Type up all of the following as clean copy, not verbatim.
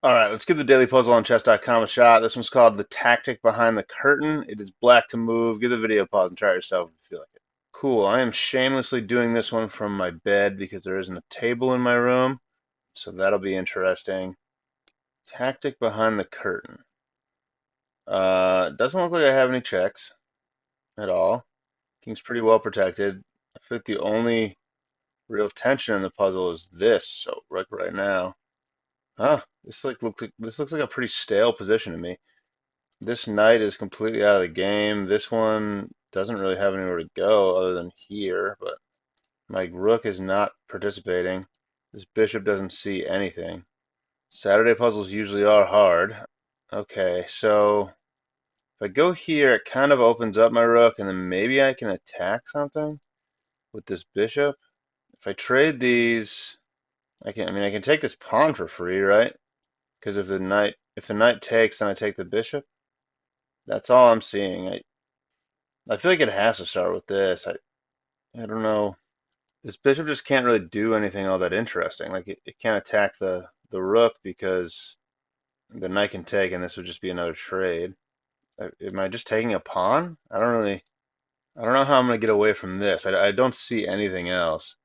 All right, let's give the daily puzzle on chess.com a shot. This one's called The Tactic Behind the Curtain. It is black to move. Give the video a pause and try it yourself if you feel like it. Cool. I am shamelessly doing this one from my bed because there isn't a table in my room, so that'll be interesting. Tactic Behind the Curtain. Doesn't look like I have any checks at all. King's pretty well protected. I feel like the only real tension in the puzzle is this, so right now. Huh, this looks like a pretty stale position to me. This knight is completely out of the game. This one doesn't really have anywhere to go other than here, but my rook is not participating. This bishop doesn't see anything. Saturday puzzles usually are hard. Okay, so if I go here, it kind of opens up my rook, and then maybe I can attack something with this bishop. If I trade these, I can take this pawn for free, right? Because if the knight takes, then I take the bishop. That's all I'm seeing. I feel like it has to start with this. I don't know. This bishop just can't really do anything all that interesting. Like it can't attack the rook because the knight can take, and this would just be another trade. Am I just taking a pawn? I don't know how I'm gonna get away from this. I don't see anything else.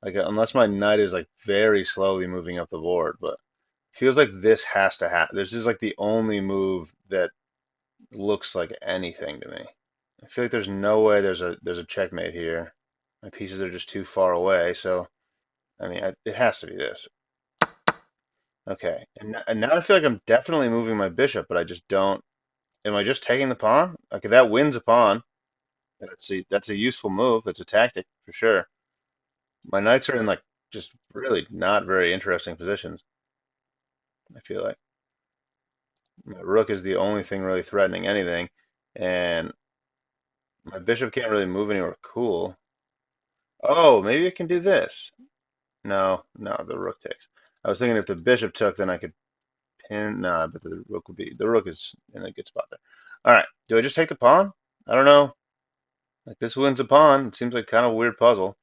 Like unless my knight is like very slowly moving up the board, but feels like this has to happen. This is like the only move that looks like anything to me. I feel like there's no way there's a checkmate here. My pieces are just too far away, so it has to be this. Okay, and now I feel like I'm definitely moving my bishop, but I just don't. Am I just taking the pawn? Okay, that wins a pawn. That's a useful move. It's a tactic for sure. My knights are in like just really not very interesting positions. I feel like my rook is the only thing really threatening anything, and my bishop can't really move anywhere cool. Oh, maybe I can do this. No, the rook takes. I was thinking if the bishop took, then I could pin. Nah, but the rook is in a good spot there. All right, do I just take the pawn? I don't know. Like this wins a pawn. It seems like kind of a weird puzzle.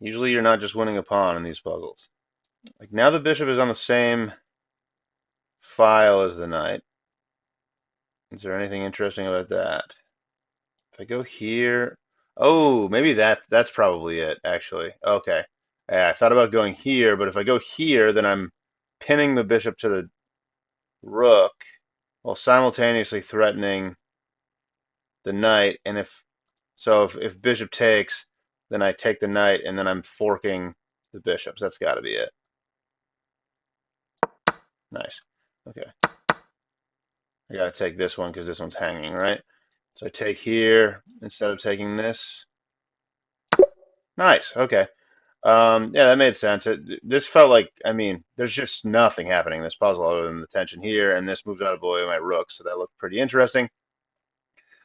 Usually you're not just winning a pawn in these puzzles. Like now the bishop is on the same file as the knight. Is there anything interesting about that? If I go here, oh, maybe that's probably it actually. Okay. Yeah, I thought about going here, but if I go here, then I'm pinning the bishop to the rook while simultaneously threatening the knight. And if bishop takes, then I take the knight and then I'm forking the bishops. That's got to be it. Nice. Okay. I got to take this one because this one's hanging, right? So I take here instead of taking this. Nice. Okay. Yeah, that made sense. This felt like, there's just nothing happening in this puzzle other than the tension here, and this moves out of the way of my rook, so that looked pretty interesting.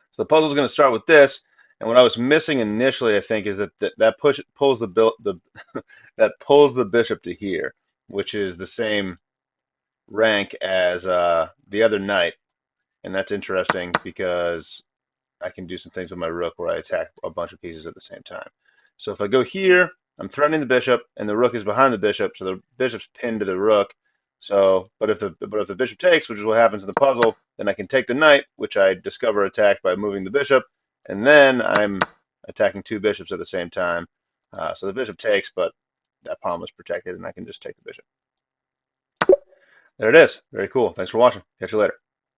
So the puzzle's going to start with this, and what I was missing initially, I think, is that pulls the that pulls the bishop to here, which is the same rank as the other knight, and that's interesting because I can do some things with my rook where I attack a bunch of pieces at the same time. So if I go here, I'm threatening the bishop, and the rook is behind the bishop, so the bishop's pinned to the rook. So, but if the bishop takes, which is what happens in the puzzle, then I can take the knight, which I discover attack by moving the bishop, and then I'm attacking two bishops at the same time. So the bishop takes, but that pawn was protected, and I can just take the bishop. There it is. Very cool. Thanks for watching. Catch you later.